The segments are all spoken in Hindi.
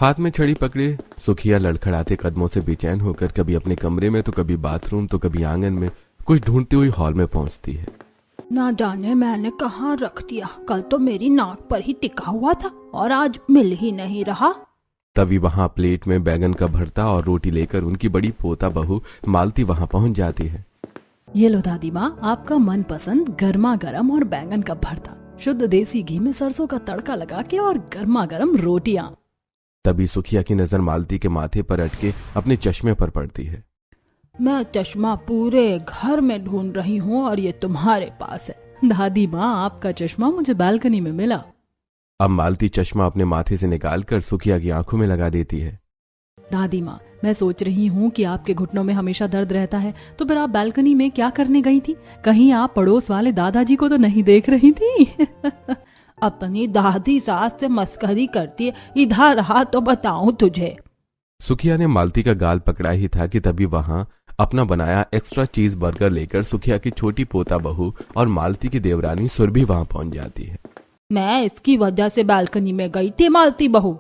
हाथ में छड़ी पकड़े सुखिया लड़खड़ाते कदमों से बेचैन होकर कभी अपने कमरे में तो कभी बाथरूम तो कभी आंगन में कुछ ढूंढती हुई हॉल में पहुंचती है। ना जाने मैंने कहाँ रख दिया। कल तो मेरी नाक पर ही टिका हुआ था और आज मिल ही नहीं रहा। तभी वहां प्लेट में बैगन का भरता और रोटी लेकर उनकी बड़ी पोता बहू मालती वहां पहुंच जाती है। ये लो दादी माँ, आपका मनपसंद गर्मा गर्म और बैंगन का भरता, शुद्ध देसी घी में सरसों का तड़का लगा के और गर्मा गर्म रोटियां। तभी सुखिया की नजर मालती के माथे पर अटके अपने चश्मे पर पड़ती है। मैं चश्मा पूरे घर में ढूंढ रही हूँ और ये तुम्हारे पास है। दादी माँ, आपका चश्मा मुझे बालकनी में मिला। अब मालती चश्मा अपने माथे से निकालकर सुखिया की आंखों में लगा देती है। दादी माँ, मैं सोच रही हूँ कि आपके घुटनों में हमेशा दर्द रहता है, तो फिर आप बालकनी में क्या करने गई थी? कहीं आप पड़ोस वाले दादाजी को तो नहीं देख रही थी? अपनी दादी सास से मस्करी करती है, इधर रहा तो बताऊं तुझे। सुखिया ने मालती का गाल पकड़ा ही था कि तभी वहां अपना बनाया एक्स्ट्रा चीज बर्गर लेकर सुखिया की छोटी पोता बहू और मालती की देवरानी सुरभि वहां पहुंच जाती है। मैं इसकी वजह से बालकनी में गई थी मालती बहू।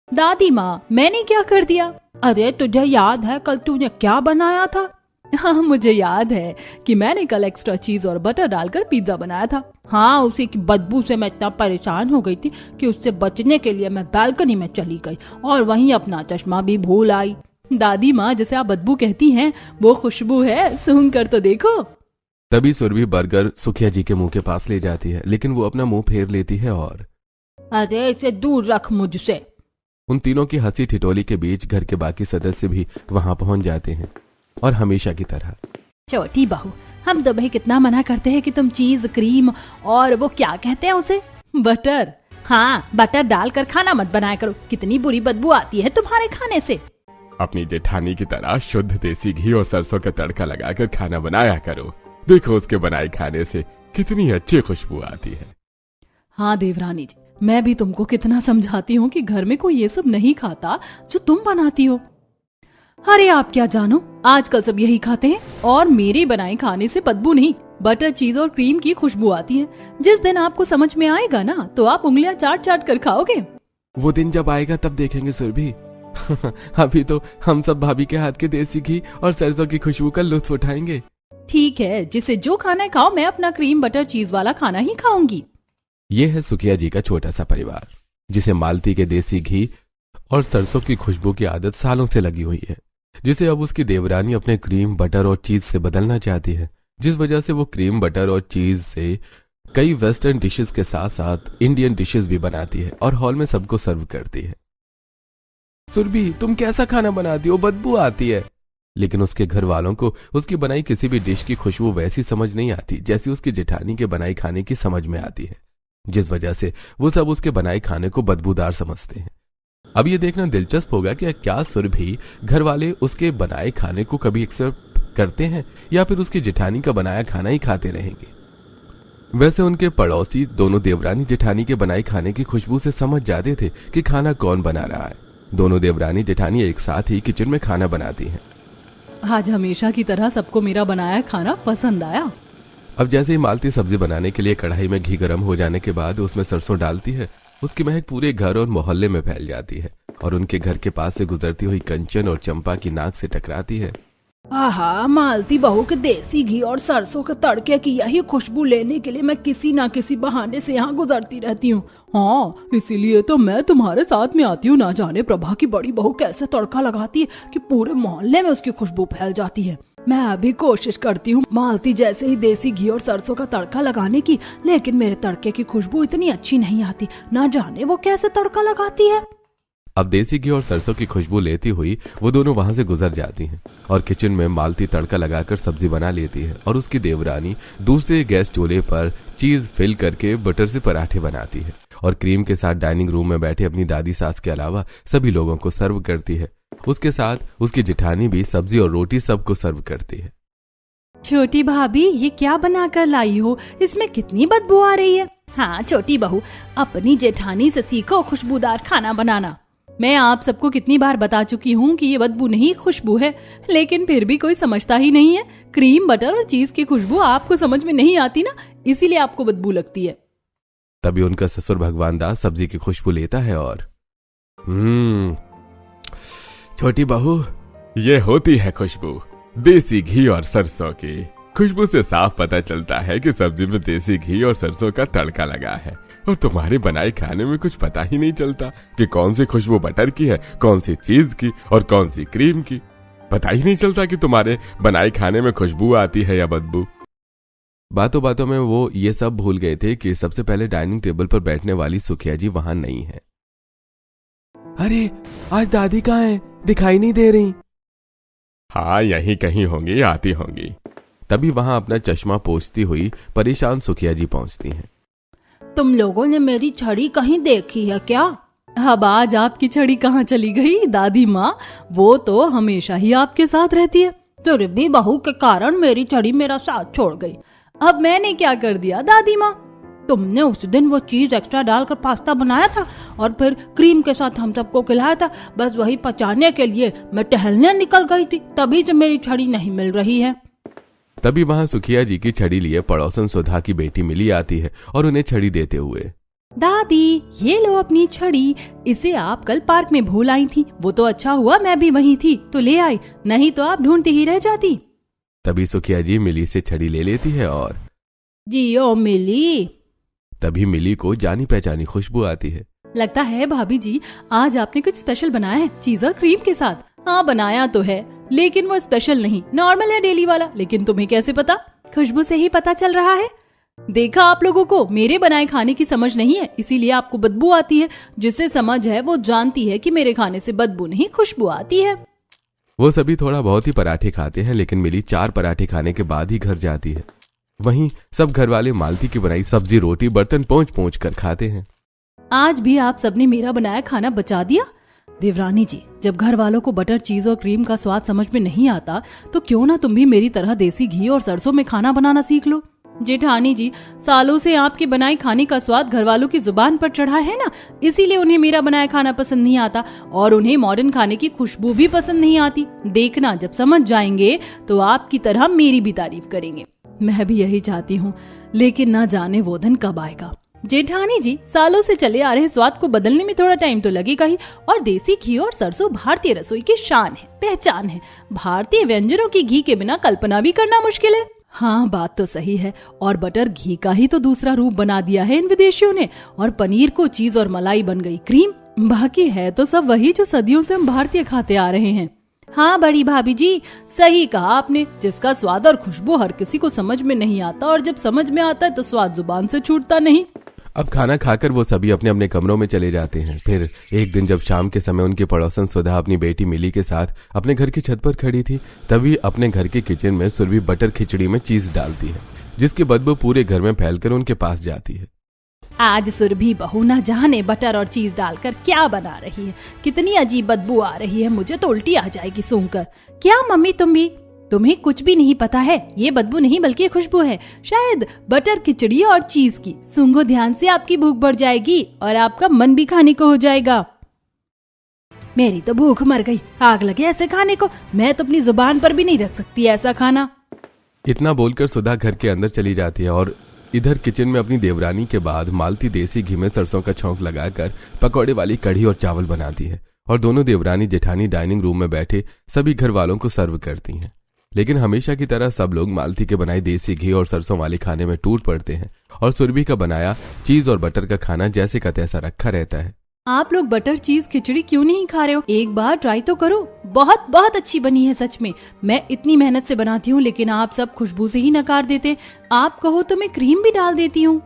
दादी माँ, मैंने क्या कर दिया? अरे तुझे याद है कल तूने क्या बनाया था? हाँ, मुझे याद है कि मैंने कल एक्स्ट्रा चीज और बटर डालकर पिज्जा बनाया था। हाँ, उसी की बदबू से मैं इतना परेशान हो गई थी कि उससे बचने के लिए मैं बालकनी में चली गई और वहीं अपना चश्मा भी भूल आई। दादी माँ, जैसे आप बदबू कहती हैं वो खुशबू है, सूंघ कर तो देखो। तभी सुरभि बर्गर सुखिया जी के मुंह के पास ले जाती है, लेकिन वो अपना मुंह फेर लेती है और अरे इसे दूर रख मुझसे। उन तीनों की हंसी ठिठोली के बीच घर के बाकी सदस्य भी वहां पहुंच जाते हैं और हमेशा की तरह। छोटी बहू, हम तुम्हें कितना मना करते हैं कि तुम चीज, क्रीम और वो क्या कहते हैं उसे, बटर, हाँ बटर डालकर खाना मत बनाया करो। कितनी बुरी बदबू आती है तुम्हारे खाने से। अपनी जेठानी की तरह शुद्ध देसी घी और सरसों का तड़का लगाकर खाना बनाया करो। देखो उसके बनाए खाने से कितनी अच्छी खुशबू आती है। हाँ देवरानी जी, मैं भी तुमको कितना समझाती हूँ कि घर में कोई ये सब नहीं खाता जो तुम बनाती हो। अरे आप क्या जानो, आजकल सब यही खाते हैं और मेरे बनाए खाने से बदबू नहीं, बटर, चीज और क्रीम की खुशबू आती है। जिस दिन आपको समझ में आएगा ना तो आप उंगलियां चाट चाट कर खाओगे। वो दिन जब आएगा तब देखेंगे सुरभि। अभी तो हम सब भाभी के हाथ के देसी घी और सरसों की खुशबू का लुत्फ उठाएंगे। ठीक है, जिसे जो खाना है खाओ, मैं अपना क्रीम बटर चीज वाला खाना ही खाऊंगी। ये है सुखिया जी का छोटा सा परिवार, जिसे मालती के देसी घी और सरसों की खुशबू की आदत सालों से लगी हुई है, जिसे अब उसकी देवरानी अपने क्रीम, बटर और चीज से बदलना चाहती है, जिस वजह से वो क्रीम, बटर और चीज से कई वेस्टर्न डिशेस के साथ साथ इंडियन डिशेस भी बनाती है और हॉल में सबको सर्व करती है। सुरभि, तुम कैसा खाना बनाती हो? बदबू आती है। लेकिन उसके घर वालों को उसकी बनाई किसी भी डिश की खुशबू वैसी समझ नहीं आती जैसी उसकी जेठानी के बनाई खाने की समझ में आती है, जिस वजह से वो सब उसके बनाए खाने को बदबूदार समझते हैं। अब ये देखना दिलचस्प होगा कि क्या सुरभि घर वाले उसके बनाए खाने को कभी एक्सेप्ट करते हैं या फिर उसकी जेठानी का बनाया खाना ही खाते रहेंगे। वैसे उनके पड़ोसी दोनों देवरानी जेठानी के बनाए खाने की खुशबू से समझ जाते थे कि खाना कौन बना रहा है। दोनों देवरानी जेठानी एक साथ ही किचन में खाना बनाती हैं। आज हमेशा की तरह सबको मेरा बनाया खाना पसंद आया। अब जैसे ही मालती सब्जी बनाने के लिए कढ़ाई में घी गर्म हो जाने के बाद उसमें सरसों डालती है, उसकी महक पूरे घर और मोहल्ले में फैल जाती है और उनके घर के पास से गुजरती हुई कंचन और चंपा की नाक से टकराती है। आहा, मालती बहू के देसी घी और सरसों के तड़के की यही खुशबू लेने के लिए मैं किसी ना किसी बहाने से यहाँ गुजरती रहती हूँ। हाँ, इसीलिए तो मैं तुम्हारे साथ में आती हूँ। ना जाने प्रभा की बड़ी बहू कैसे तड़का लगाती है कि पूरे मोहल्ले में उसकी खुशबू फैल जाती है। मैं अभी कोशिश करती हूँ मालती जैसे ही देसी घी और सरसों का तड़का लगाने की, लेकिन मेरे तड़के की खुशबू इतनी अच्छी नहीं आती। ना जाने वो कैसे तड़का लगाती है। अब देसी घी और सरसों की खुशबू लेती हुई वो दोनों वहां से गुजर जाती हैं और किचन में मालती तड़का लगाकर सब्जी बना लेती है और उसकी देवरानी दूसरे गैस चूल्हे पर चीज फिल करके बटर से पराठे बनाती है और क्रीम के साथ डाइनिंग रूम में बैठे अपनी दादी सास के अलावा सभी लोगों को सर्व करती है। उसके साथ उसकी जेठानी भी सब्जी और रोटी सबको सर्व करती है। छोटी भाभी, ये क्या बनाकर लाई हो? इसमें कितनी बदबू आ रही है। हाँ छोटी बहू, अपनी जेठानी से सीखो खुशबूदार खाना बनाना। मैं आप सबको कितनी बार बता चुकी हूँ कि ये बदबू नहीं खुशबू है, लेकिन फिर भी कोई समझता ही नहीं है। क्रीम, बटर और चीज की खुशबू आपको समझ में नहीं आती ना, इसीलिए आपको बदबू लगती है। तभी उनका ससुर भगवान दास सब्जी की खुशबू लेता है और छोटी बहू, ये होती है खुशबू देसी घी और सरसों की। खुशबू से साफ पता चलता है कि सब्जी में देसी घी और सरसों का तड़का लगा है। और तुम्हारे बनाए खाने में कुछ पता ही नहीं चलता कि कौन सी खुशबू बटर की है, कौन सी चीज की और कौन सी क्रीम की। पता ही नहीं चलता कि तुम्हारे बनाए खाने में खुशबू आती है या बदबू। बातों बातों में वो ये सब भूल गए थे कि सबसे पहले डाइनिंग टेबल पर बैठने वाली सुखिया जी वहां नहीं है। अरे, आज दादी कहाँ है? दिखाई नहीं दे रही। हाँ, यहीं कहीं होंगी, आती होंगी। तभी वहां अपना चश्मा पोंछती हुई परेशान सुखिया जी पहुंचती हैं। तुम लोगों ने मेरी छड़ी कहीं देखी है क्या? अब आज आपकी छड़ी कहाँ चली गई दादी माँ? वो तो हमेशा ही आपके साथ रहती है। तेरे भी बहू के कारण मेरी छड़ी मेरा साथ छोड़ गई। अब मैंने क्या कर दिया दादी माँ? तुमने उस दिन वो चीज एक्स्ट्रा डालकर पास्ता बनाया था और फिर क्रीम के साथ हम सबको खिलाया था। बस वही पचाने के लिए मैं टहलने निकल गई थी, तभी से मेरी छड़ी नहीं मिल रही है। तभी वहां सुखिया जी की छड़ी लिए पड़ोसन सुधा की बेटी मिली आती है और उन्हें छड़ी देते हुए, दादी ये लो अपनी छड़ी, इसे आप कल पार्क में भूल आई थी। वो तो अच्छा हुआ मैं भी वहीं थी तो ले आई, नहीं तो आप ढूंढती ही रह जाती। तभी सुखिया जी मिली से छड़ी ले लेती है और जियो मिली। तभी मिली को जानी पहचानी खुशबू आती है। लगता है भाभी जी आज आपने कुछ स्पेशल बनाया है चीज और क्रीम के साथ। हाँ बनाया तो है, लेकिन वो स्पेशल नहीं, नॉर्मल है डेली वाला। लेकिन तुम्हें कैसे पता? खुशबू से ही पता चल रहा है। देखा, आप लोगों को मेरे बनाए खाने की समझ नहीं है, इसीलिए आपको बदबू आती है। जिसे समझ है वो जानती है कि मेरे खाने से बदबू नहीं खुशबू आती है। वो सभी थोड़ा बहुत ही पराठे खाते हैं, लेकिन मिली 4 पराठे खाने के बाद ही घर जाती है। वहीं सब घर वाले मालती की बनाई सब्जी रोटी बर्तन पहुंच पहुंच कर खाते हैं। आज भी आप सबने मेरा बनाया खाना बचा दिया। देवरानी जी, जब घर वालों को बटर चीज और क्रीम का स्वाद समझ में नहीं आता तो क्यों ना तुम भी मेरी तरह देसी घी और सरसों में खाना बनाना सीख लो। जेठानी जी, सालों से आपके बनाए खाने का स्वाद घर वालों की जुबान पर चढ़ा है ना, इसीलिए उन्हें मेरा बनाया खाना पसंद नहीं आता और उन्हें मॉडर्न खाने की खुशबू भी पसंद नहीं आती। देखना, जब समझ जाएंगे तो आपकी तरह मेरी भी तारीफ करेंगे। मैं भी यही चाहती हूँ, लेकिन न जाने वो दिन कब आएगा। जेठानी जी, सालों से चले आ रहे स्वाद को बदलने में थोड़ा टाइम तो लगेगा ही। और देसी घी और सरसों भारतीय रसोई की शान है, पहचान है। भारतीय व्यंजनों की घी के बिना कल्पना भी करना मुश्किल है। हाँ, बात तो सही है। और बटर घी का ही तो दूसरा रूप बना दिया है इन विदेशियों ने। और पनीर को चीज और मलाई बन गई क्रीम। बाकी है तो सब वही जो सदियों से हम भारतीय खाते आ रहे हैं। हाँ बड़ी भाभी जी, सही कहा आपने। जिसका स्वाद और खुशबू हर किसी को समझ में नहीं आता, और जब समझ में आता है तो स्वाद जुबान से छूटता नहीं। अब खाना खाकर वो सभी अपने अपने कमरों में चले जाते हैं। फिर एक दिन जब शाम के समय उनके पड़ोसन सुधा अपनी बेटी मिली के साथ अपने घर की छत पर खड़ी थी, तभी अपने घर के किचन में सुरभि बटर खिचड़ी में चीज डालती है, जिसकी बदबू पूरे घर में फैलकर उनके पास जाती है। आज सुरभि बहू न जाने बटर और चीज डालकर क्या बना रही है। कितनी अजीब बदबू आ रही है, मुझे तो उल्टी आ जाएगी सूंघकर। क्या मम्मी तुम भी? तुम्हें कुछ भी नहीं पता है, ये बदबू नहीं बल्कि खुशबू है, शायद बटर खिचड़ी और चीज की। सूंघो ध्यान से, आपकी भूख बढ़ जाएगी और आपका मन भी खाने को हो जाएगा। मेरी तो भूख मर गई, आग लगे ऐसे खाने को। मैं तो अपनी जुबान पर भी नहीं रख सकती ऐसा खाना। इतना बोलकर सुधा घर के अंदर चली जाती है और इधर किचन में अपनी देवरानी के बाद मालती देसी घी में सरसों का छौंक लगाकर पकौड़े वाली कढ़ी और चावल बनाती है। और दोनों देवरानी जेठानी डाइनिंग रूम में बैठे सभी घर वालों को सर्व करती हैं। लेकिन हमेशा की तरह सब लोग मालती के बनाए देसी घी और सरसों वाले खाने में टूट पड़ते हैं और सुरभि का बनाया चीज और बटर का खाना जैसे का तैसा रखा रहता है। आप लोग बटर चीज खिचड़ी क्यों नहीं खा रहे हो? एक बार ट्राई तो करो, बहुत बहुत अच्छी बनी है सच में। मैं इतनी मेहनत से बनाती हूँ, लेकिन आप सब खुशबू से ही नकार देते। आप कहो तो मैं क्रीम भी डाल देती हूँ।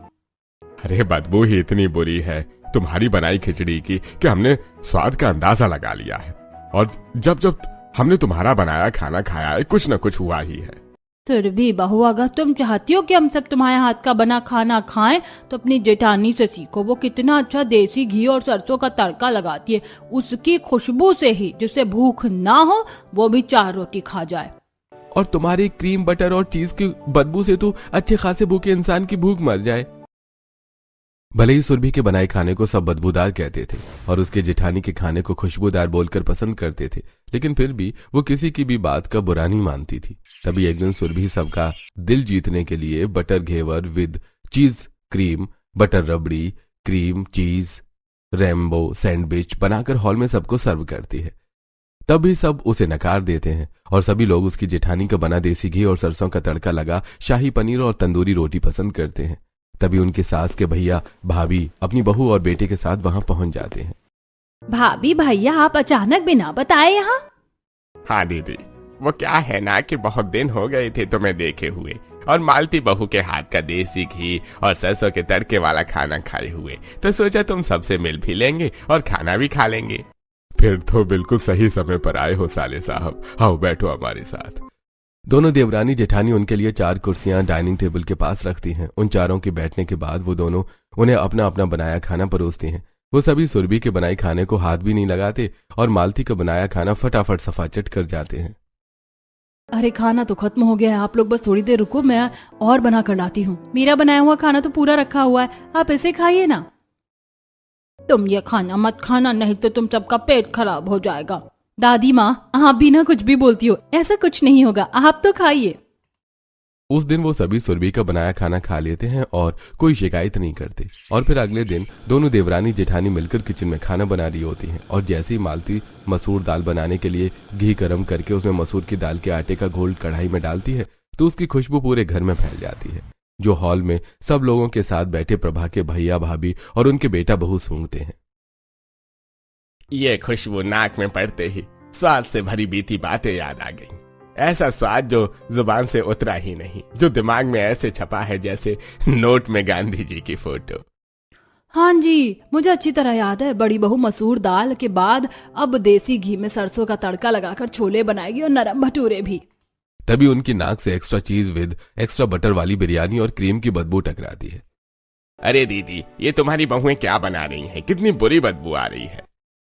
अरे बदबू ही इतनी बुरी है तुम्हारी बनाई खिचड़ी की कि हमने स्वाद का अंदाजा लगा लिया है, और जब जब हमने तुम्हारा बनाया खाना खाया है कुछ न कुछ हुआ ही है। फिर भी बहू, अगर तुम चाहती हो कि हम सब तुम्हारे हाथ का बना खाना खाएं तो अपनी जेठानी से सीखो। वो कितना अच्छा देसी घी और सरसों का तड़का लगाती है, उसकी खुशबू से ही जिसे भूख ना हो वो भी 4 रोटी खा जाए। और तुम्हारी क्रीम बटर और चीज की बदबू से तो अच्छे खासे भूखे इंसान की भूख मर जाए। भले ही सुरभि के बनाए खाने को सब बदबूदार कहते थे और उसके जेठानी के खाने को खुशबूदार बोलकर पसंद करते थे, लेकिन फिर भी वो किसी की भी बात का बुरा नहीं मानती थी। तभी एक दिन सुरभि सबका दिल जीतने के लिए बटर घेवर विद चीज क्रीम, बटर रबड़ी, क्रीम चीज रेम्बो सैंडविच बनाकर हॉल में सबको सर्व करती है। तभी सब उसे नकार देते हैं और सभी लोग उसकी जेठानी का बना देसी घी और सरसों का तड़का लगा शाही पनीर और तंदूरी रोटी पसंद करते हैं। तभी उनकी सास के भैया भाभी अपनी बहू और बेटे के साथ वहां पहुंच जाते हैं। भाभी भैया आप अचानक बिना बताए यहाँ? हाँ दीदी, वो क्या है ना कि बहुत दिन हो गए थे तुम्हें देखे हुए और मालती बहू के हाथ का देसी घी और सरसों के तड़के वाला खाना खाए हुए, तो सोचा तुम सबसे मिल भी लेंगे और खाना भी खा लेंगे। फिर तो बिल्कुल सही समय पर आए हो साले साहब, आओ बैठो हमारे साथ। दोनों देवरानी जेठानी उनके लिए 4 कुर्सियां डाइनिंग टेबल के पास रखती हैं। उन चारों के बैठने के बाद वो दोनों उन्हें अपना अपना बनाया खाना परोसती हैं। वो सभी सुरभि के बनाए खाने को हाथ भी नहीं लगाते और मालती का बनाया खाना फटाफट सफाचट कर जाते हैं। अरे खाना तो खत्म हो गया है, आप लोग बस थोड़ी देर रुको, मैं और बना कर लाती हूँ। मेरा बनाया हुआ खाना तो पूरा रखा हुआ है, आप इसे खाइए ना। तुम ये खाना मत खाना, नहीं तो तुम सबका पेट खराब हो जाएगा। दादी माँ आप भी ना कुछ भी बोलती हो, ऐसा कुछ नहीं होगा, आप तो खाइए। उस दिन वो सभी सुरभि का बनाया खाना खा लेते हैं और कोई शिकायत नहीं करते। और फिर अगले दिन दोनों देवरानी जेठानी मिलकर किचन में खाना बना रही होती हैं और जैसे ही मालती मसूर दाल बनाने के लिए घी गर्म करके उसमें मसूर की दाल के आटे का घोल कढ़ाई में डालती है तो उसकी खुशबू पूरे घर में फैल जाती है, जो हॉल में सब लोगों के साथ बैठे प्रभा के भैया भाभी और उनके बेटा बहू सूंघते हैं। ये खुशबू नाक में पड़ते ही स्वाद से भरी बीती बातें याद आ गईं। ऐसा स्वाद जो जुबान से उतरा ही नहीं, जो दिमाग में ऐसे छपा है जैसे नोट में गांधी जी की फोटो। हाँ जी, मुझे अच्छी तरह याद है, बड़ी बहू मसूर दाल के बाद अब देसी घी में सरसों का तड़का लगाकर छोले बनाएगी और नरम भटूरे भी। तभी उनकी नाक से एक्स्ट्रा चीज विद एक्स्ट्रा बटर वाली बिरयानी और क्रीम की बदबू टकराती है। अरे दीदी, ये तुम्हारी बहुएं क्या बना रही हैं? कितनी बुरी बदबू आ रही है।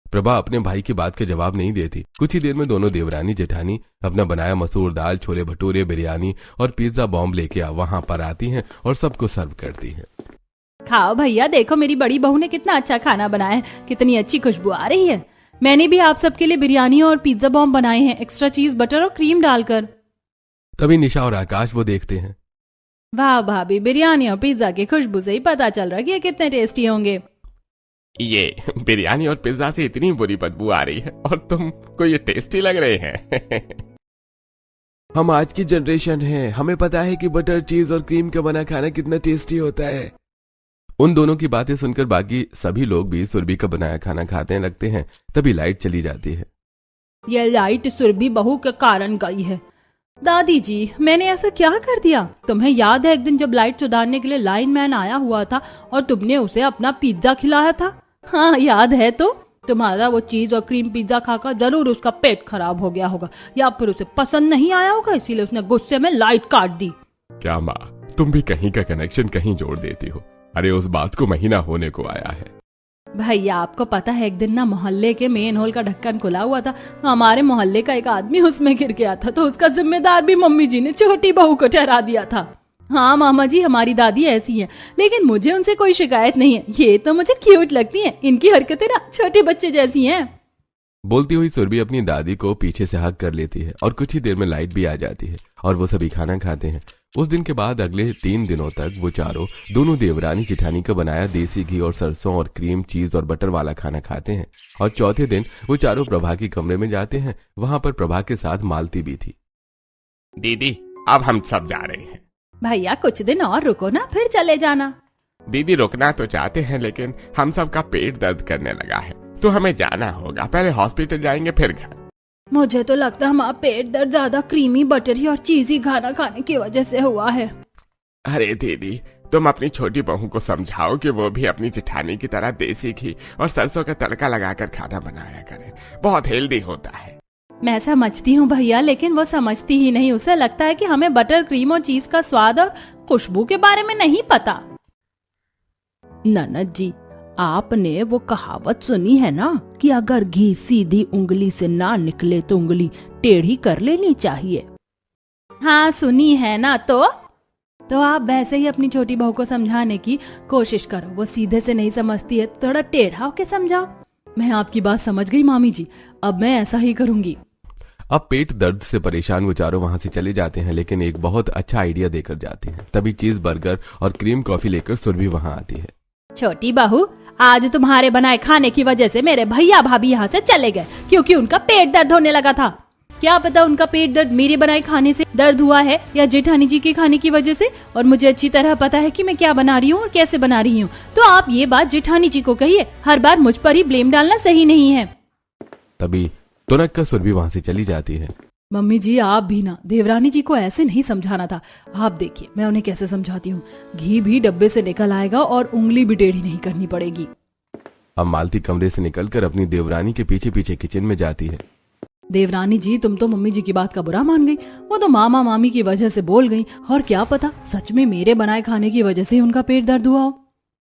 प्रभा अपने भाई की बात के जवाब नहीं देती। कुछ ही देर में दोनों देवरानी जेठानी अपना बनाया मसूर दाल, छोले भटूरे, बिरयानी और पिज्जा बॉम्ब लेके वहां पर आती हैं और सबको सर्व करती हैं। खाओ भैया, देखो मेरी बड़ी बहू ने कितना अच्छा खाना बनाया है, कितनी अच्छी खुशबू आ रही है। मैंने भी आप सबके लिए बिरयानी और पिज्जा बॉम्ब बनाए हैं, एक्स्ट्रा चीज बटर और क्रीम डालकर। तभी निशा और आकाश वो देखते हैं। वाह भाभी, बिरयानी और पिज्जा की खुशबू से ही पता चल रहा है कि ये कितने टेस्टी होंगे। ये बिरयानी और पिज्जा से इतनी बुरी बदबू आ रही है और तुमको ये टेस्टी लग रहे हैं। हम आज की जनरेशन है, हमें पता है कि बटर चीज और क्रीम का बना खाना कितना टेस्टी होता है। उन दोनों की बातें सुनकर बाकी सभी लोग भी सुरभि का बनाया खाना खाते लगते हैं। तभी लाइट चली जाती है। ये लाइट सुरभि बहू के कारण गई है। दादी जी, मैंने ऐसा क्या कर दिया? तुम्हें याद है एक दिन जब लाइट सुधारने के लिए लाइनमैन आया हुआ था और तुमने उसे अपना पिज्जा खिलाया था? हाँ याद है। तो तुम्हारा वो चीज और क्रीम पिज्जा खाकर जरूर उसका पेट खराब हो गया होगा या फिर उसे पसंद नहीं आया होगा, इसीलिए उसने गुस्से में लाइट काट दी। क्या माँ, तुम भी कहीं का कनेक्शन कहीं जोड़ देती हो। अरे उस बात को महीना होने को आया है। भैया आपको पता है एक दिन ना मोहल्ले के मेन हॉल का ढक्कन खुला हुआ था, तो हमारे मोहल्ले का एक आदमी उसमें गिर गया था, तो उसका जिम्मेदार भी मम्मी जी ने छोटी बहू को ठहरा दिया था। हाँ मामा जी, हमारी दादी ऐसी हैं, लेकिन मुझे उनसे कोई शिकायत नहीं है। ये तो मुझे क्यूट लगती हैं, इनकी हरकतें ना छोटे बच्चे जैसी हैं। बोलती हुई सुरभि अपनी दादी को पीछे से हक कर लेती है और कुछ ही देर में लाइट भी आ जाती है और वो सभी खाना खाते हैं। उस दिन के बाद अगले 3 दिनों तक वो चारों दोनों देवरानी जेठानी का बनाया देसी घी और सरसों और क्रीम चीज और बटर वाला खाना खाते हैं। और चौथे दिन वो चारों प्रभा के कमरे में जाते हैं। वहां पर प्रभा के साथ मालती भी थी। दीदी, अब हम सब जा रहे हैं। भैया कुछ दिन और रुको ना, फिर चले जाना। दीदी रुकना तो चाहते हैं, लेकिन हम सबका पेट दर्द करने लगा है, तो हमें जाना होगा। पहले हॉस्पिटल जाएंगे फिर घर। मुझे तो लगता है हमारा पेट दर्द ज्यादा क्रीमी बटरी और चीजी खाना खाने की वजह से हुआ है। अरे दीदी, तुम अपनी छोटी बहू को समझाओ कि वो भी अपनी जेठानी की तरह देसी घी और सरसों का तड़का लगाकर खाना बनाया करे, बहुत हेल्दी होता है। मैं समझती हूँ भैया, लेकिन वो समझती ही नहीं। उसे लगता है कि हमें बटर क्रीम और चीज का स्वाद और खुशबू के बारे में नहीं पता। ननद जी, आपने वो कहावत सुनी है ना कि अगर घी सीधी उंगली से ना निकले तो उंगली टेढ़ी कर लेनी चाहिए। हाँ सुनी है ना। तो आप वैसे ही अपनी छोटी बहू को समझाने की कोशिश करो। वो सीधे से नहीं समझती है, थोड़ा टेढ़ा होके समझाओ। मैं आपकी बात समझ गई मामी जी, अब मैं ऐसा ही करूंगी। अब पेट दर्द से परेशान वो चारों वहां से चले जाते हैं, लेकिन एक बहुत अच्छा आइडिया देकर जाते हैं। तभी चीज बर्गर और क्रीम कॉफी लेकर सुरभि वहां आती है। छोटी बहू, आज तुम्हारे बनाए खाने की वजह से मेरे भैया भाभी यहाँ से चले गए क्योंकि उनका पेट दर्द होने लगा था। क्या पता उनका पेट दर्द मेरे बनाए खाने से दर्द हुआ है या जेठानी जी के खाने की वजह से, और मुझे अच्छी तरह पता है कि मैं क्या बना रही हूँ और कैसे बना रही हूँ। तो आप ये बात जेठानी जी को कहिए, हर बार मुझ पर ही ब्लेम डालना सही नहीं है। तभी तुनक का सुरभि वहां से चली जाती है। मम्मी जी, आप भी ना देवरानी जी को ऐसे नहीं समझाना था। आप देखिए मैं उन्हें कैसे समझाती हूँ। घी भी डब्बे से निकल आएगा और उंगली भी टेढ़ी नहीं करनी पड़ेगी। अब मालती कमरे से निकलकर अपनी देवरानी के पीछे पीछे किचन में जाती है। देवरानी जी, तुम तो मम्मी जी की बात का बुरा मान गई। वो तो मामा मामी की वजह से बोल गई, और क्या पता सच में मेरे बनाए खाने की वजह से उनका पेट दर्द हुआ हो।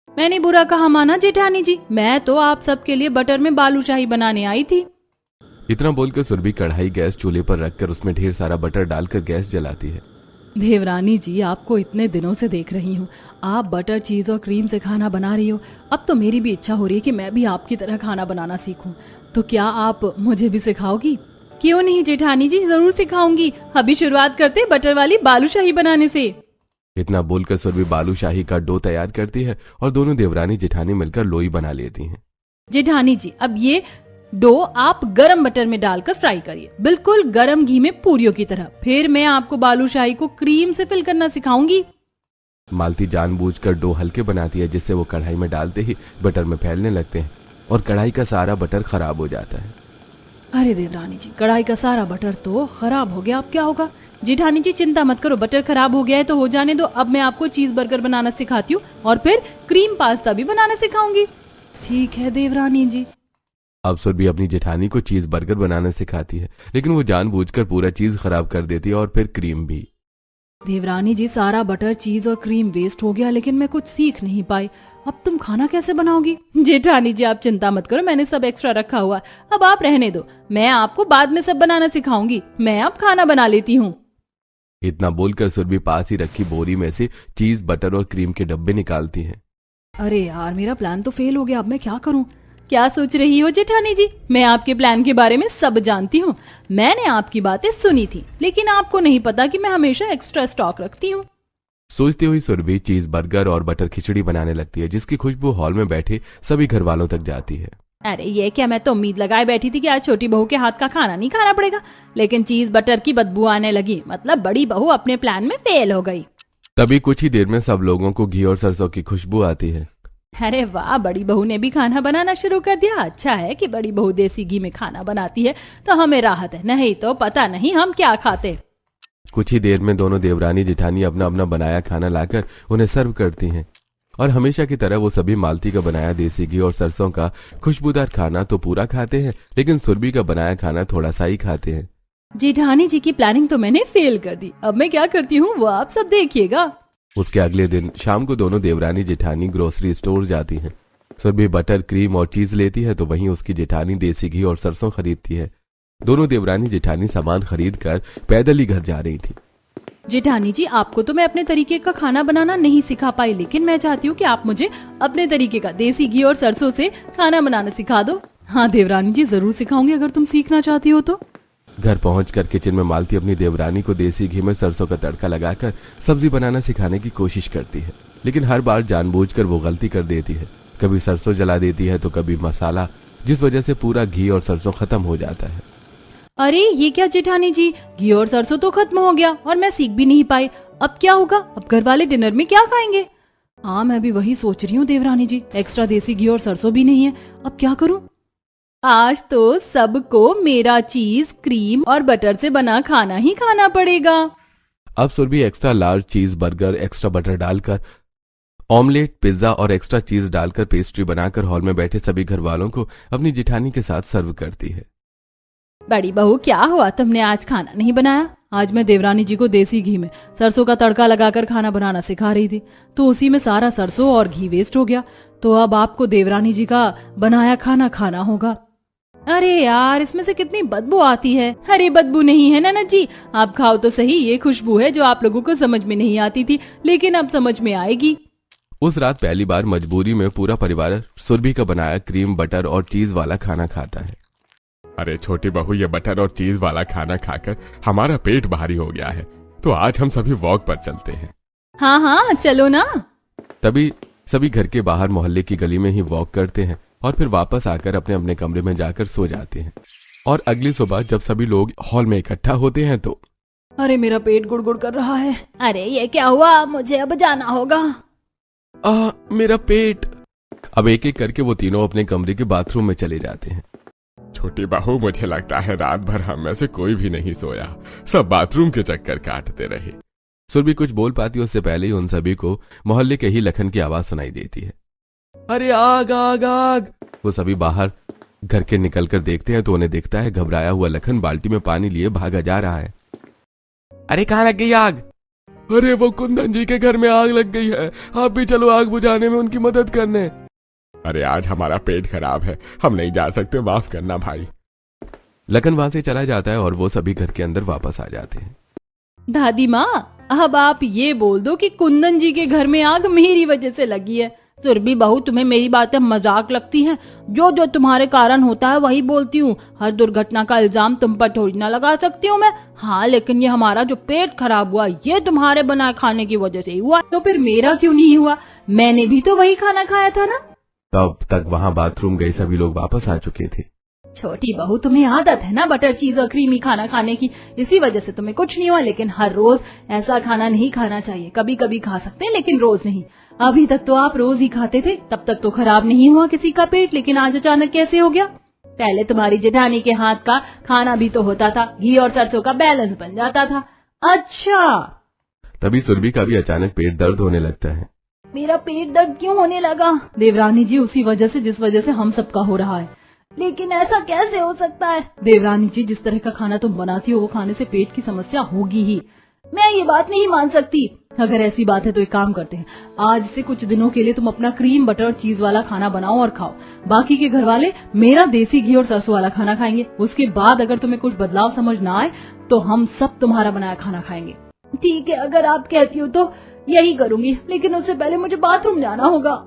मैंने बुरा कहा माना जेठानी जी, मैं तो आप सबके लिए बटर में बालूशाही बनाने आई थी। इतना बोलकर सुरभि कढ़ाई गैस चूल्हे पर रखकर उसमें ढेर सारा बटर डालकर गैस जलाती है। देवरानी जी, आपको इतने दिनों से देख रही हूँ, आप बटर चीज और क्रीम से खाना बना रही हो। अब तो मेरी भी इच्छा हो रही है कि मैं भी आपकी तरह खाना बनाना सीखूं। तो क्या आप मुझे भी सिखाओगी? क्यों नहीं जेठानी जी, जरूर सिखाऊंगी। अभी शुरुआत करते बटर वाली बालूशाही बनाने से। इतना बोलकर सुरभि बालूशाही का डो तैयार करती है और दोनों देवरानी जेठानी मिलकर लोई बना लेती हैं। जेठानी जी, अब ये डो आप गरम बटर में डालकर फ्राई करिए, बिल्कुल गरम घी में पूरियों की तरह। फिर मैं आपको बालूशाही को क्रीम से फिल करना सिखाऊंगी। मालती जानबूझकर डो हल्के बनाती है, जिससे वो कढ़ाई में डालते ही बटर में फैलने लगते हैं और कढ़ाई का सारा बटर खराब हो जाता है। अरे देवरानी जी, कढ़ाई का सारा बटर तो खराब हो गया, अब क्या होगा? जेठानी जी चिंता मत करो, बटर खराब हो गया है तो हो जाने दो। अब मैं आपको चीज बर्गर बनाना सिखाती हूँ और फिर क्रीम पास्ता भी बनाना सिखाऊंगी। ठीक है देवरानी जी। अब सुरभि अपनी जेठानी को चीज बर्गर बनाना सिखाती है, लेकिन वो जानबूझकर पूरा चीज खराब कर देती है और फिर क्रीम भी। देवरानी जी, सारा बटर चीज और क्रीम वेस्ट हो गया, लेकिन मैं कुछ सीख नहीं पाई। अब तुम खाना कैसे बनाओगी? जेठानी जी आप चिंता मत करो, मैंने सब एक्स्ट्रा रखा हुआ। अब आप रहने दो, मैं आपको बाद में सब बनाना सिखाऊंगी। मैं अब खाना बना लेती हूँ। इतना बोलकर सुरभि पास ही रखी बोरी में से चीज बटर और क्रीम के डब्बे निकालती है। अरे यार, मेरा प्लान तो फेल हो गया, अब मैं क्या करूं? क्या सोच रही हो जेठानी जी? मैं आपके प्लान के बारे में सब जानती हूँ। मैंने आपकी बातें सुनी थी, लेकिन आपको नहीं पता कि मैं हमेशा एक्स्ट्रा स्टॉक रखती हूँ। सोचती हुई सुरभि चीज बर्गर और बटर खिचड़ी बनाने लगती है, जिसकी खुशबू हॉल में बैठे सभी घर वालों तक जाती है। अरे ये क्या, मैं तो उम्मीद लगाए बैठी थी कि आज छोटी बहू के हाथ का खाना नहीं खाना पड़ेगा, लेकिन चीज बटर की बदबू आने लगी। मतलब बड़ी बहू अपने प्लान में फेल हो गई। तभी कुछ ही देर में सब लोगों को घी और सरसों की खुशबू आती है। अरे वाह, बड़ी बहू ने भी खाना बनाना शुरू कर दिया। अच्छा है कि बड़ी बहू देसी घी में खाना बनाती है तो हमें राहत है, नहीं तो पता नहीं हम क्या खाते। कुछ ही देर में दोनों देवरानी जेठानी अपना अपना बनाया खाना लाकर उन्हें सर्व करती हैं और हमेशा की तरह वो सभी मालती का बनाया देसी घी और सरसों का खुशबूदार खाना तो पूरा खाते हैं, लेकिन सुरभि का बनाया खाना थोड़ा सा ही खाते हैं। जेठानी जी की प्लानिंग तो मैंने फेल कर दी। अब मैं क्या करती हूँ वो आप सब देखिएगा। उसके अगले दिन शाम को दोनों देवरानी जेठानी ग्रोसरी स्टोर जाती हैं। सुरभि बटर क्रीम और चीज लेती है तो वहीं उसकी जेठानी देसी घी और सरसों खरीदती है। दोनों देवरानी जेठानी सामान खरीद कर पैदल ही घर जा रही थी। जेठानी जी, आपको तो मैं अपने तरीके का खाना बनाना नहीं सिखा पाई, लेकिन मैं चाहती हूँ कि आप मुझे अपने तरीके का देसी घी और सरसों से खाना बनाना सिखा दो। हाँ देवरानी जी, जरूर सिखाऊंगी अगर तुम सीखना चाहती हो तो। घर पहुंचकर किचन में मालती अपनी देवरानी को देसी घी में सरसों का तड़का लगाकर सब्जी बनाना सिखाने की कोशिश करती है, लेकिन हर बार जानबूझकर वो गलती कर देती है। कभी सरसों जला देती है तो कभी मसाला, जिस वजह से पूरा घी और सरसों खत्म हो जाता है। अरे ये क्या जेठानी जी, घी और सरसों तो खत्म हो गया और मैं सीख भी नहीं पाई। अब क्या होगा? अब घर वाले डिनर में क्या खाएंगे? हाँ मैं भी वही सोच रही हूँ देवरानी जी, एक्स्ट्रा देसी घी और सरसों भी नहीं है। अब क्या करूँ? आज तो सबको मेरा चीज क्रीम और बटर से बना खाना ही खाना पड़ेगा। अब सुरभि एक्स्ट्रा लार्ज चीज बर्गर, एक्स्ट्रा बटर डालकर ऑमलेट, पिज्जा और एक्स्ट्रा चीज डालकर पेस्ट्री बनाकर हॉल में बैठे सभी घर वालों को अपनी जेठानी के साथ सर्व करती है। बड़ी बहू, क्या हुआ, तुमने आज खाना नहीं बनाया? आज मैं देवरानी जी को देसी घी में सरसों का तड़का लगाकर खाना बनाना सिखा रही थी, तो उसी में सारा सरसों और घी वेस्ट हो गया। तो अब आपको देवरानी जी का बनाया खाना खाना होगा। अरे यार, इसमें से कितनी बदबू आती है। अरे बदबू नहीं है ननद जी, आप खाओ तो सही। ये खुशबू है जो आप लोगों को समझ में नहीं आती थी, लेकिन अब समझ में आएगी। उस रात पहली बार मजबूरी में पूरा परिवार सुरभि का बनाया क्रीम बटर और चीज वाला खाना खाता है। अरे छोटी बहू, ये बटर और चीज वाला खाना खाकर हमारा पेट भारी हो गया है, तो आज हम सभी वॉक पर चलते हैं। हाँ हाँ चलो ना। तभी सभी घर के बाहर मोहल्ले की गली में ही वॉक करते हैं और फिर वापस आकर अपने अपने कमरे में जाकर सो जाते हैं। और अगली सुबह जब सभी लोग हॉल में इकट्ठा होते हैं तो अरे मेरा पेट गुड़गुड़ कर रहा है। अरे ये क्या हुआ, मुझे अब जाना होगा। मेरा पेट। अब एक एक करके वो तीनों अपने कमरे के बाथरूम में चले जाते हैं। छोटी बहू, मुझे लगता है रात भर हम में से कोई भी नहीं सोया, सब बाथरूम के चक्कर काटते रहे। सुरभि कुछ बोल पाती उससे पहले ही उन सभी को मोहल्ले के ही लखन की आवाज सुनाई देती है। अरे आग आग आग। वो सभी बाहर घर के निकलकर देखते हैं तो उन्हें दिखता है घबराया हुआ लखन बाल्टी में पानी लिए भागा जा रहा है। अरे कहाँ लग गई आग? अरे वो कुंदन जी के घर में आग लग गई है, आप भी चलो आग बुझाने में उनकी मदद करने। अरे आज हमारा पेट खराब है, हम नहीं जा सकते, माफ करना भाई। लखन वहां से चला जाता है और वो सभी घर के अंदर वापस आ जाते हैं। दादी माँ, अब आप ये बोल दो कि कुंदन जी के घर में आग मेरी वजह से लगी है। सुरभि बहू, तुम्हें मेरी बातें मजाक लगती हैं? जो जो तुम्हारे कारण होता है वही बोलती हूँ। हर दुर्घटना का इल्जाम तुम पर थोड़ी ना लगा सकती हूँ मैं। हाँ, लेकिन ये हमारा जो पेट खराब हुआ ये तुम्हारे बनाए खाने की वजह से ही हुआ। तो फिर मेरा क्यों नहीं हुआ? मैंने भी तो वही खाना खाया था ना। तब तक वहाँ बाथरूम गए सभी लोग वापस आ चुके थे। छोटी बहू, तुम्हें आदत है ना बटर चीज और क्रीमी खाना खाने की, इसी वजह से तुम्हें कुछ नहीं हुआ। लेकिन हर रोज ऐसा खाना नहीं खाना चाहिए। कभी कभी खा सकते हैं लेकिन रोज नहीं। अभी तक तो आप रोज ही खाते थे, तब तक तो खराब नहीं हुआ किसी का पेट, लेकिन आज अचानक कैसे हो गया? पहले तुम्हारी जेठानी के हाथ का खाना भी तो होता था, घी और सरसों का बैलेंस बन जाता था। अच्छा, तभी सुरभि का भी अचानक पेट दर्द होने लगता है। मेरा पेट दर्द क्यों होने लगा? देवरानी जी, उसी वजह से जिस वजह से हम सबका हो रहा है। लेकिन ऐसा कैसे हो सकता है? देवरानी जी, जिस तरह का खाना तुम बनाती हो वो खाने से पेट की समस्या होगी ही। मैं ये बात नहीं मान सकती। अगर ऐसी बात है तो एक काम करते हैं, आज से कुछ दिनों के लिए तुम अपना क्रीम बटर और चीज वाला खाना बनाओ और खाओ। बाकी के घर वाले मेरा देसी घी और सरसों वाला खाना खाएंगे। उसके बाद अगर तुम्हें कुछ बदलाव समझ ना आए तो हम सब तुम्हारा बनाया खाना खाएंगे। ठीक है, अगर आप कहती हो तो यही करूंगी, लेकिन उससे पहले मुझे बाथरूम जाना होगा।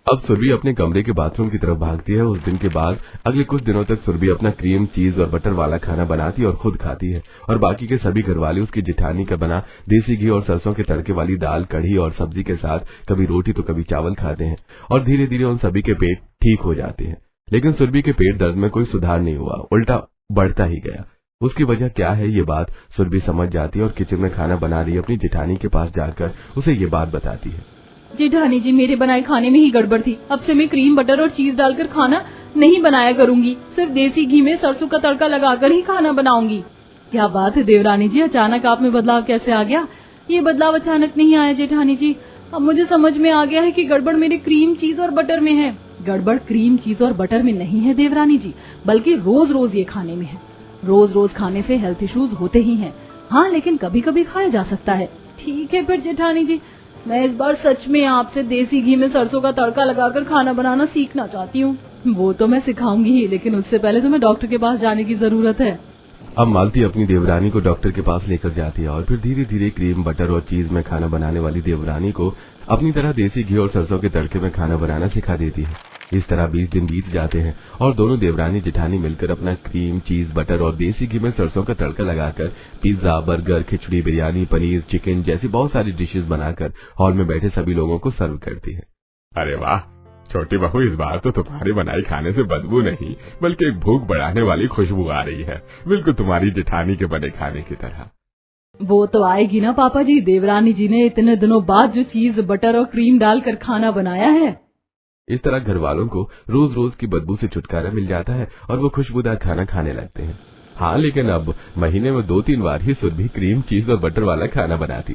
अब सुरभि अपने कमरे के बाथरूम की तरफ भागती है। उस दिन के बाद अगले कुछ दिनों तक सुरभि अपना क्रीम, चीज और बटर वाला खाना बनाती और खुद खाती है। और बाकी के सभी घरवाले उसकी जेठानी का बना देसी घी और सरसों के तड़के वाली दाल, कढ़ी और सब्जी के साथ कभी रोटी तो कभी चावल खाते हैं। और धीरे धीरे उन सभी के पेट ठीक हो जाते हैं। लेकिन सुरभि के पेट दर्द में कोई सुधार नहीं हुआ, उल्टा बढ़ता ही गया। उसकी वजह क्या है ये बात सुरभि समझ जाती है और किचन में खाना बना रही अपनी जेठानी के पास जाकर उसे ये बात बताती है। जेठानी जी, मेरे बनाए खाने में ही गड़बड़ थी। अब से मैं क्रीम, बटर और चीज डालकर खाना नहीं बनाया करूंगी, सिर्फ देसी घी में सरसों का तड़का लगाकर ही खाना बनाऊंगी। क्या बात है देवरानी जी, अचानक आप में बदलाव कैसे आ गया? ये बदलाव अचानक नहीं आया जेठानी जी, अब मुझे समझ में आ गया है कि गड़बड़ मेरे क्रीम, चीज और बटर में है। गड़बड़ क्रीम, चीज और बटर में नहीं है देवरानी जी, बल्कि रोज रोज ये खाने में है। रोज रोज खाने से हेल्थ इश्यूज होते ही हैं। हाँ, लेकिन कभी कभी खाया जा सकता है। ठीक है फिर जेठानी जी, मैं इस बार सच में आपसे देसी घी में सरसों का तड़का लगाकर खाना बनाना सीखना चाहती हूँ। वो तो मैं सिखाऊंगी ही, लेकिन उससे पहले तुम्हें डॉक्टर के पास जाने की जरूरत है। अब मालती अपनी देवरानी को डॉक्टर के पास लेकर जाती है और फिर धीरे धीरे क्रीम, बटर और चीज में खाना बनाने वाली देवरानी को अपनी तरह देसी घी और सरसों के तड़के में खाना बनाना सिखा देती है। इस तरह 20 दिन बीत जाते हैं और दोनों देवरानी जेठानी मिलकर अपना क्रीम, चीज, बटर और देसी घी में सरसों का तड़का लगाकर पिज्जा, बर्गर, खिचड़ी, बिरयानी, पनीर, चिकन जैसी बहुत सारी डिशेस बनाकर हॉल में बैठे सभी लोगों को सर्व करती है। अरे वाह छोटी बहू, इस बार तो तुम्हारी बनाई खाने से बदबू नहीं बल्कि एक भूख बढ़ाने वाली खुशबू आ रही है, बिल्कुल तुम्हारी जेठानी के बने खाने की तरह। वो तो आएगी ना पापा जी, देवरानी जी ने इतने दिनों बाद जो चीज, बटर और क्रीम डालकर खाना बनाया है। इस तरह घर वालों को रोज रोज की बदबू से छुटकारा मिल जाता है और वो खुशबूदार खाना खाने लगते हैं। हाँ, लेकिन अब महीने में 2-3 बार ही सुरभि क्रीम, चीज और बटर वाला खाना बनाती थी।